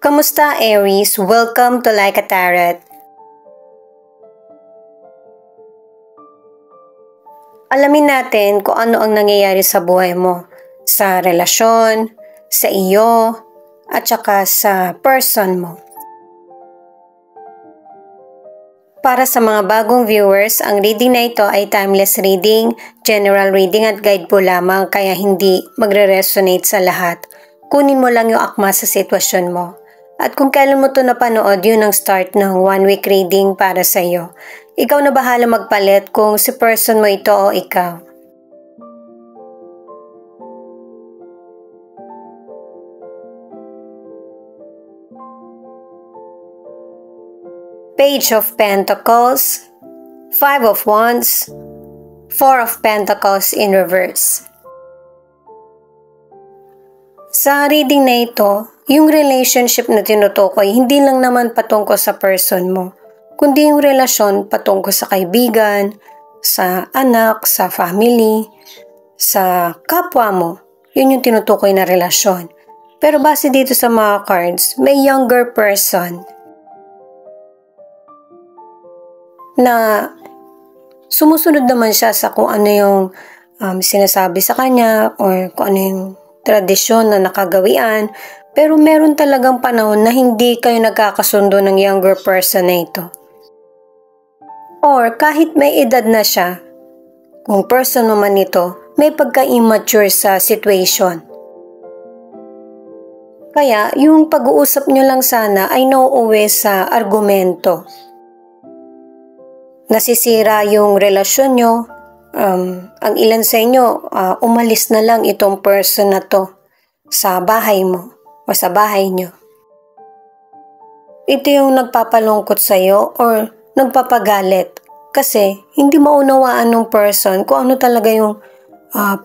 Kamusta Aries? Welcome to Like a Tarot. Alamin natin kung ano ang nangyayari sa buhay mo, sa relasyon, sa iyo, at saka sa person mo. Para sa mga bagong viewers, ang reading na ito ay timeless reading, general reading at guide po lamang kaya hindi magre-resonate sa lahat. Kunin mo lang yung akma sa sitwasyon mo. At kung kailan mo ito napanood, yun ang start ng 1 week reading para sa iyo. Ikaw na bahala magpalit kung si person mo ito o ikaw. Page of Pentacles, 5 of Wands, 4 of Pentacles in reverse. Sa reading na ito, yung relationship na tinutukoy, hindi lang naman patungkol sa person mo, kundi yung relasyon patungkol sa kaibigan, sa anak, sa family, sa kapwa mo. Yun yung tinutukoy na relasyon. Pero base dito sa mga cards, may younger person na sumusunod naman siya sa kung ano yung sinasabi sa kanya or kung ano yung tradisyon na nakagawian. Pero meron talagang panahon na hindi kayo nagkakasundo ng younger person na ito. Or kahit may edad na siya, kung person naman ito, may pagka-immature sa situation. Kaya yung pag-uusap nyo lang sana ay nauuwi sa argumento. Nasisira yung relasyon nyo, ang ilan sa inyo, umalis na lang itong person na to sa bahay mo o sa bahay nyo. Ito yung nagpapalungkot sa'yo or nagpapagalit kasi hindi maunawaan ng person kung ano talaga yung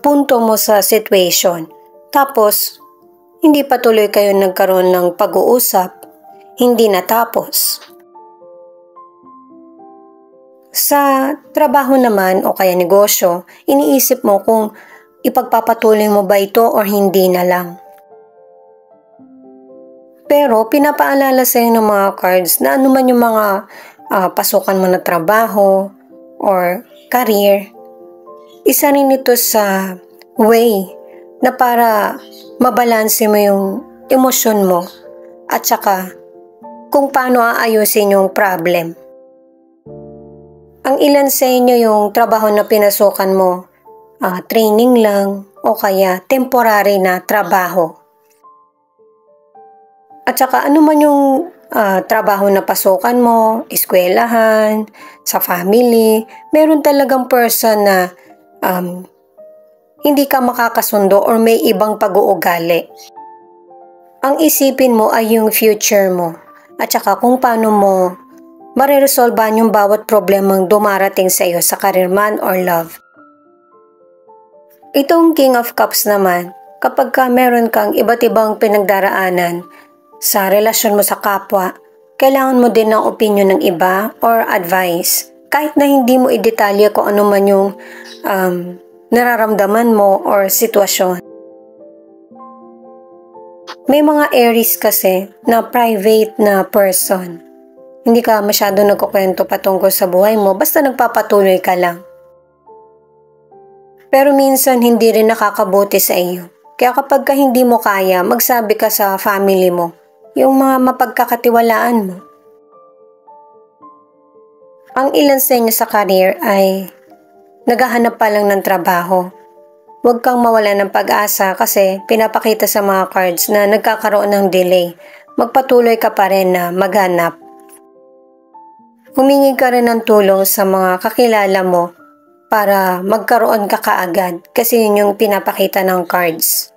punto mo sa situation. Tapos, hindi patuloy kayo nagkaroon ng pag-uusap, hindi natapos. Sa trabaho naman o kaya negosyo, iniisip mo kung ipagpapatuloy mo ba ito o hindi na lang. Pero pinapaalala sa iyo ng mga cards na anuman yung mga pasukan mo na trabaho or career, isa rin ito sa way na para mabalanse mo yung emosyon mo at saka kung paano aayusin yung problem. Ang ilan sa inyo yung trabaho na pinasukan mo, training lang o kaya temporary na trabaho. At saka ano man yung trabaho na pasukan mo, eskwelahan, sa family, meron talagang person na hindi ka makakasundo or may ibang pag-uugali. Ang isipin mo ay yung future mo at saka kung paano mo mareresolbahan yung bawat problemang dumarating sa iyo sa career man or love. Itong King of Cups naman, kapag meron kang iba't ibang pinagdaraanan sa relasyon mo sa kapwa, kailangan mo din ng opinion ng iba or advice. Kahit na hindi mo idetalye kung ano man yung nararamdaman mo or sitwasyon. May mga Aries kasi na private na person. Hindi ka masyado nagkukwento patungkol sa buhay mo, basta nagpapatuloy ka lang. Pero minsan hindi rin nakakabuti sa iyo. Kaya kapag hindi mo kaya, magsabi ka sa family mo, yung mga mapagkakatiwalaan mo. Ang ilan sa inyo sa career ay naghahanap pa lang ng trabaho. Huwag kang mawala ng pag-asa kasi pinapakita sa mga cards na nagkakaroon ng delay. Magpatuloy ka pa rin na maghanap. Humingi ka rin ng tulong sa mga kakilala mo para magkaroon ka kaagad kasi yun yung pinapakita ng cards.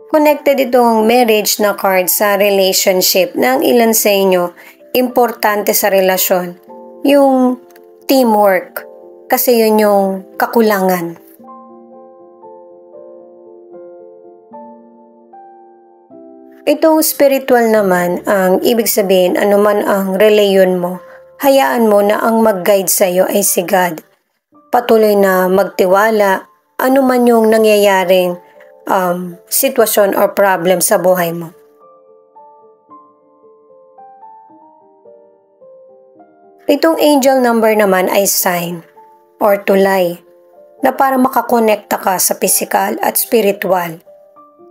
Connected itong marriage na card sa relationship na ang ilan sa inyo importante sa relasyon. Yung teamwork kasi yun yung kakulangan. Itong spiritual naman, ang ibig sabihin anuman ang reliyon mo, hayaan mo na ang mag-guide sa iyo ay si God. Patuloy na magtiwala anuman yung nangyayaring sitwasyon or problem sa buhay mo. Itong angel number naman ay sign or tulay na para makakonekta ka sa physical at spiritual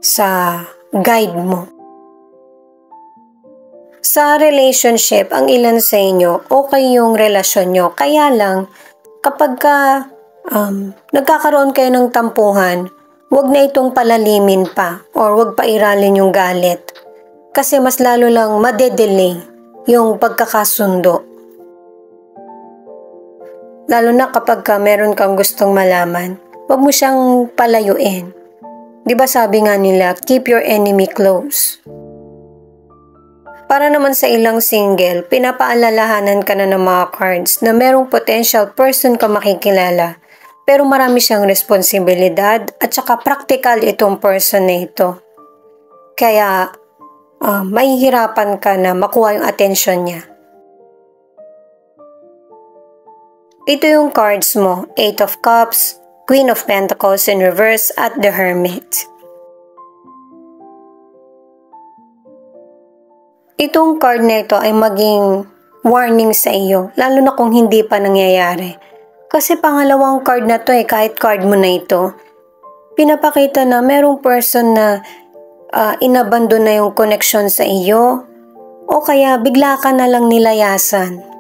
sa guide mo. Sa relationship, ang ilan sa inyo, okay yung relasyon nyo. Kaya lang, kapag nagkakaroon kayo ng tampuhan, huwag na itong palalimin pa or huwag pairalin yung galit. Kasi mas lalo lang madedelay yung pagkakasundo. Lalo na kapag meron kang gustong malaman, huwag mo siyang palayuin. Diba sabi nga nila, keep your enemy close. Para naman sa ilang single, pinapaalalahanan ka na ng mga cards na merong potential person ka makikilala, pero marami siyang responsibilidad at saka practical itong person na ito. Kaya mahihirapan ka na makuha yung atensyon niya. Ito yung cards mo, 8 of Cups, Queen of Pentacles in reverse at the Hermit. Itong card na ito ay maging warning sa iyo, lalo na kung hindi pa nangyayari. Kasi pangalawang card na to kahit card mo na ito, pinapakita na merong person na inabandon na yung connection sa iyo o kaya bigla ka na lang nilayasan.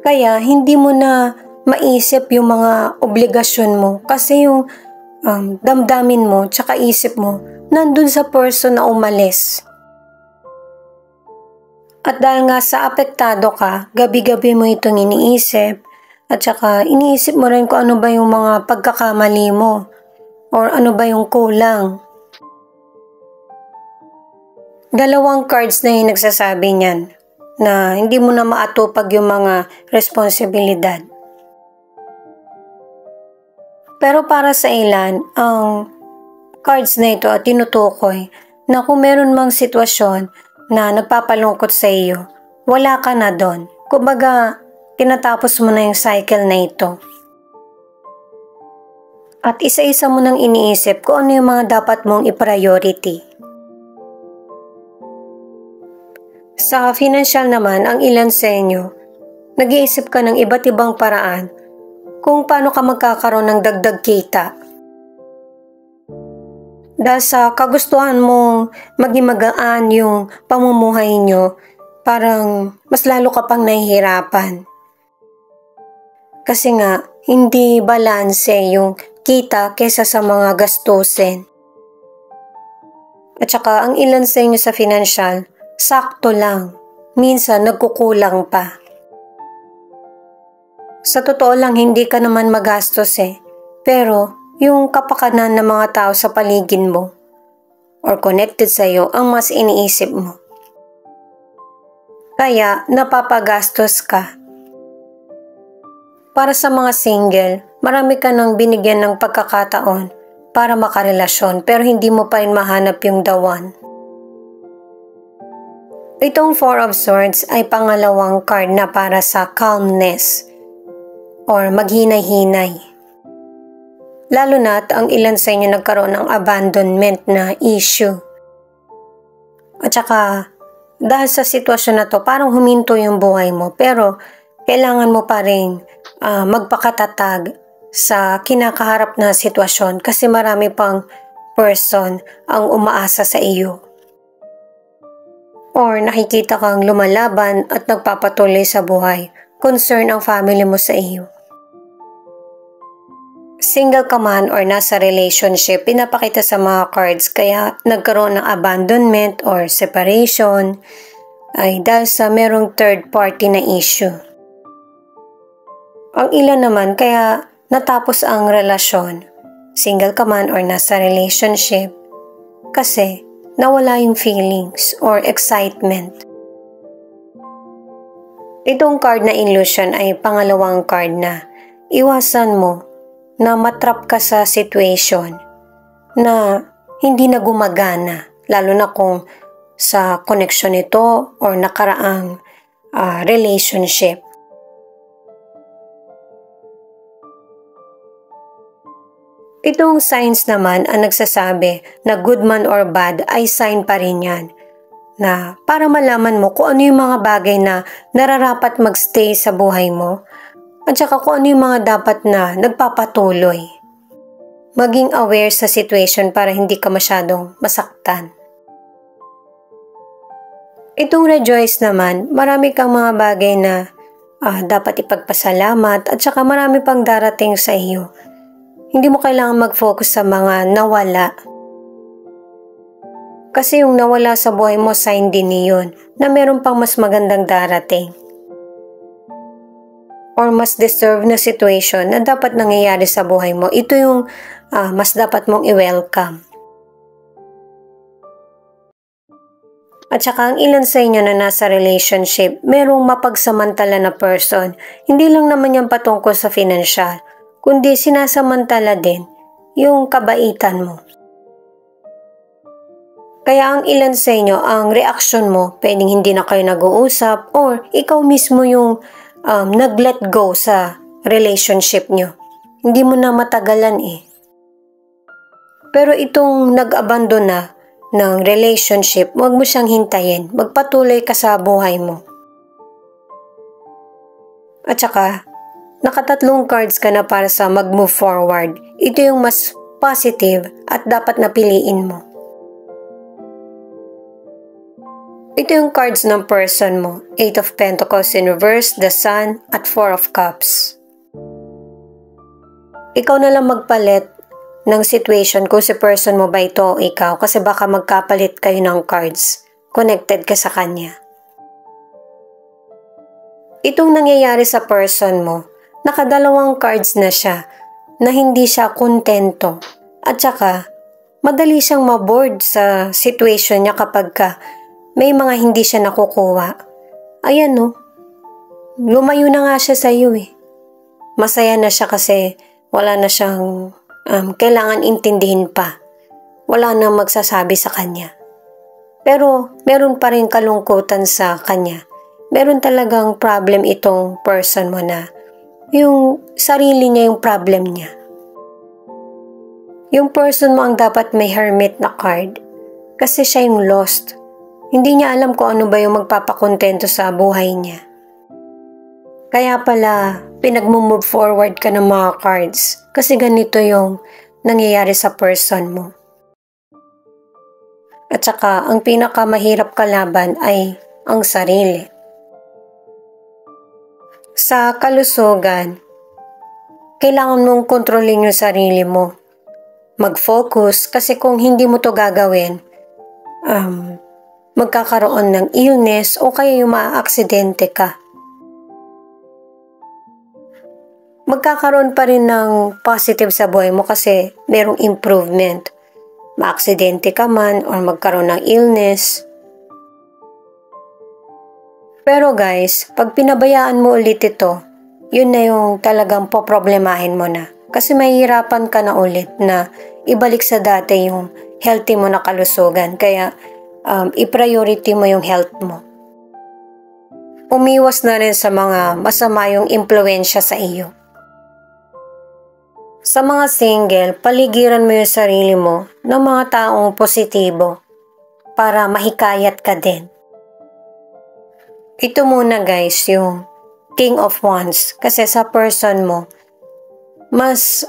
Kaya hindi mo na maisip yung mga obligasyon mo kasi yung damdamin mo tsaka isip mo nandun sa person na umalis. At dahil nga sa apektado ka, gabi-gabi mo itong iniisip at saka iniisip mo rin kung ano ba yung mga pagkakamali mo or ano ba yung kulang. Dalawang cards na yung nagsasabi niyan na hindi mo na maatupag yung mga responsibilidad. Pero para sa ilan, ang cards na ito at tinutukoy na kung meron mang sitwasyon na nagpapalungkot sa iyo, wala ka na doon. Kumbaga, tinatapos mo na yung cycle na ito. At isa-isa mo nang iniisip kung ano yung mga dapat mong i-priority. Sa financial naman, ang ilan sa inyo, nag-iisip ka ng iba't ibang paraan kung paano ka magkakaroon ng dagdag kita. Dahil sa kagustuhan mong maging magaan yung pamumuhay nyo, parang mas lalo ka pang nahihirapan. Kasi nga, hindi balanse yung kita kesa sa mga gastusin. At saka, ang ilan sa inyo sa financial, sakto lang. Minsan, nagkukulang pa. Sa totoo lang, hindi ka naman magastos Pero, yung kapakanan ng mga tao sa paligid mo or connected sa iyo ang mas iniisip mo. Kaya napapagastos ka. Para sa mga single, marami ka nang binigyan ng pagkakataon para makarelasyon pero hindi mo pa rin mahanap yung the one. Itong Four of Swords ay pangalawang card na para sa calmness or maghinay-hinay. Lalo na't ang ilan sa inyo nagkaroon ng abandonment na issue. At saka, dahil sa sitwasyon na to, parang huminto yung buhay mo. Pero, kailangan mo pa rin magpakatatag sa kinakaharap na sitwasyon kasi marami pang person ang umaasa sa iyo. Or nakikita kang lumalaban at nagpapatuloy sa buhay. Concern ang family mo sa iyo. Single ka man or nasa relationship, pinapakita sa mga cards kaya nagkaroon ng abandonment or separation ay dahil sa merong third party na issue. Ang ilan naman kaya natapos ang relasyon, single ka man or nasa relationship, kasi nawala yung feelings or excitement. Itong card na illusion ay pangalawang card na iwasan mo na matrap ka sa situation na hindi na gumagana, lalo na kung sa connection ito or nakaraang relationship. Itong signs naman ang nagsasabi na good man or bad ay sign pa rin yan. Na para malaman mo kung ano yung mga bagay na nararapat magstay sa buhay mo at saka kung ano yung mga dapat na nagpapatuloy. Maging aware sa situation para hindi ka masyadong masaktan. Itong rejoice naman, marami kang mga bagay na dapat ipagpasalamat at saka marami pang darating sa iyo. Hindi mo kailangan mag-focus sa mga nawala. Kasi yung nawala sa buhay mo, sign din niyon na meron pang mas magandang darating. Or mas deserve na situation na dapat nangyayari sa buhay mo. Ito yung mas dapat mong i-welcome. At saka ang ilan sa inyo na nasa relationship, merong mapagsamantala na person. Hindi lang naman yan patungkol sa financial, kundi sinasamantala din yung kabaitan mo. Kaya ang ilan sa inyo, ang reaksyon mo, pwedeng hindi na kayo nag-uusap or ikaw mismo yung nag-let go sa relationship nyo. Hindi mo na matagalan eh. Pero itong nag-abandon na ng relationship, huwag mo siyang hintayin. Magpatuloy ka sa buhay mo. At saka, nakatatlong cards ka na para sa mag-move forward. Ito yung mas positive at dapat napiliin mo. Ito yung cards ng person mo. 8 of Pentacles in reverse, the Sun, at 4 of Cups. Ikaw na lang magpalit ng situation kung si person mo ba ito o ikaw kasi baka magkapalit kayo ng cards. Connected ka sa kanya. Itong nangyayari sa person mo, nakadalawang cards na siya na hindi siya kontento at saka madali siyang maboard sa situation niya kapag may mga hindi siya nakukuha. Ayan no, lumayo na nga siya sa iyo eh. Masaya na siya kasi wala na siyang kailangan intindihin pa. Wala na magsasabi sa kanya. Pero meron pa rin kalungkutan sa kanya. Meron talagang problem itong person mo na yung sarili niya yung problem niya. Yung person mo ang dapat may hermit na card kasi siya yung lost. Hindi niya alam kung ano ba yung magpapakontento sa buhay niya. Kaya pala pinag-move forward ka ng mga cards kasi ganito yung nangyayari sa person mo. At saka ang pinakamahirap kalaban ay ang sarili. Sa kalusugan, kailangan mong kontrolin yung sarili mo. Mag-focus kasi kung hindi mo to gagawin, magkakaroon ng illness o kaya yung maaaksidente ka. Magkakaroon pa rin ng positive sa buhay mo kasi merong improvement. Maaksidente ka man or magkaroon ng illness. Pero guys, pag pinabayaan mo ulit ito, yun na yung talagang poproblemahin mo na. Kasi mahihirapan ka na ulit na ibalik sa dati yung healthy mo na kalusugan. Kaya i-priority mo yung health mo. Umiwas na rin sa mga masama yung impluensya sa iyo. Sa mga single, paligiran mo yung sarili mo ng mga taong positibo para mahikayat ka din. Ito muna guys, yung King of Wands. Kasi sa person mo, mas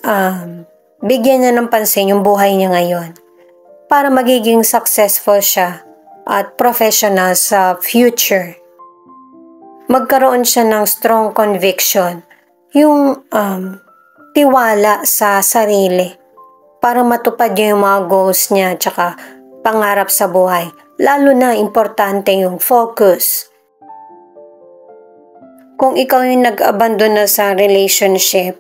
bigyan niya ng pansin yung buhay niya ngayon para magiging successful siya at professional sa future. Magkaroon siya ng strong conviction, yung tiwala sa sarili para matupad niya yung mga goals niya tsaka pangarap sa buhay. Lalo na importante yung focus. Kung ikaw yung nag-abandon na sa relationship,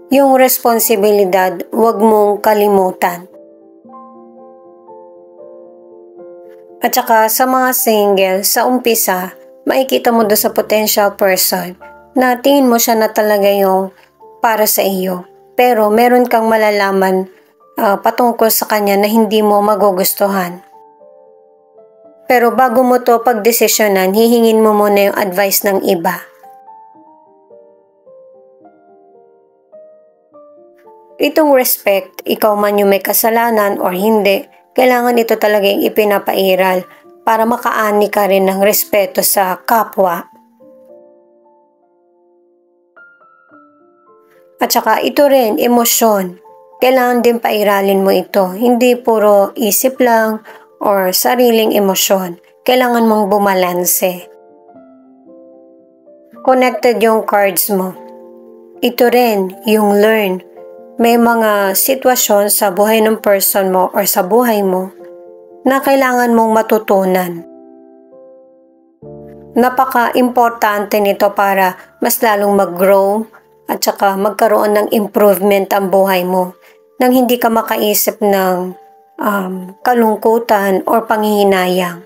yung responsibilidad, huwag mong kalimutan. At saka sa mga single, sa umpisa, makikita mo doon sa potential person na tingin mo siya na talaga yung para sa iyo. Pero meron kang malalaman patungkol sa kanya na hindi mo magugustuhan. Pero bago mo to pagdesisyonan, hihingin mo muna yung advice ng iba. Itong respect, ikaw man yung may kasalanan or hindi, kailangan ito talaga yung ipinapairal para makaani ka rin ng respeto sa kapwa. At saka ito rin, emosyon. Kailangan din pairalin mo ito. Hindi puro isip lang or sariling emosyon. Kailangan mong bumalanse. Connected yung cards mo. Ito rin, yung learn. May mga sitwasyon sa buhay ng person mo or sa buhay mo na kailangan mong matutunan. Napaka-importante nito para mas lalong mag-grow at saka magkaroon ng improvement ang buhay mo nang hindi ka makaisip ng kalungkutan or panghihinayang.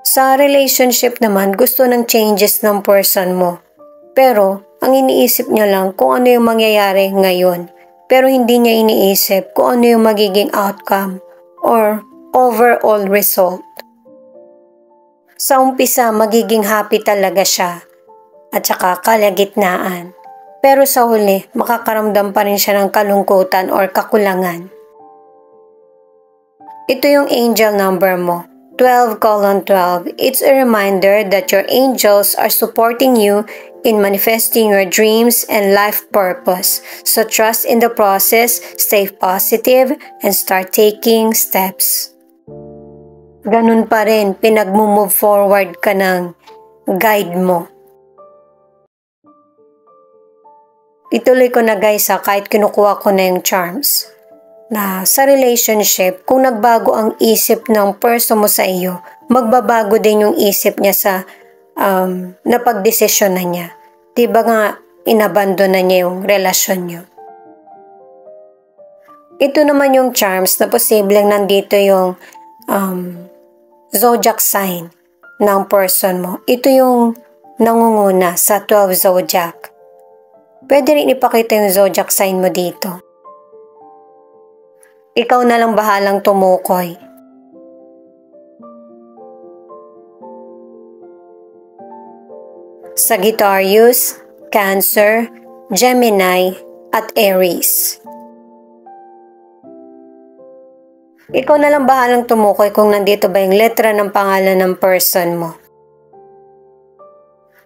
Sa relationship naman, gusto ng changes ng person mo. Pero, ang iniisip niya lang kung ano yung mangyayari ngayon. Pero hindi niya iniisip kung ano yung magiging outcome or overall result. Sa umpisa, magiging happy talaga siya at saka kalagitnaan. Pero sa huli, makakaramdam pa rin siya ng kalungkutan or kakulangan. Ito yung angel number mo. 12:12. It's a reminder that your angels are supporting you in manifesting your dreams and life purpose. So trust in the process, stay positive, and start taking steps. Ganun pa rin, pinag-move forward ka ng guide mo. Ituloy ko na guys kahit kinukuha ko na yung charms. Na sa relationship, kung nagbago ang isip ng person mo sa iyo, magbabago din yung isip niya sa napagdesisyon na niya. Diba nga, inabandon na niya yung relasyon niyo. Ito naman yung charms na posibleng nandito yung zodiac sign ng person mo. Ito yung nangunguna sa 12 zodiac. Pwede rin ipakita yung zodiac sign mo dito. Ikaw na lang bahalang tumukoy. Sagittarius, Cancer, Gemini, at Aries. Ikaw na lang bahalang tumukoy kung nandito ba yung letra ng pangalan ng person mo.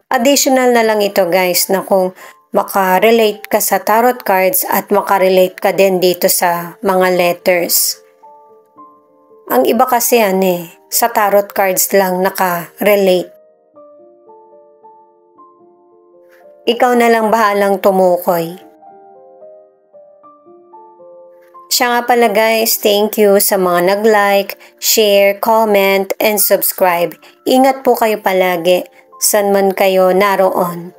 Additional na lang ito guys na kung makarelate ka sa tarot cards at makarelate ka din dito sa mga letters. Ang iba kasi sa tarot cards lang nakarelate. Ikaw na lang bahalang tumukoy. Siya nga pala guys, thank you sa mga nag-like, share, comment, and subscribe. Ingat po kayo palagi, saan man kayo naroon.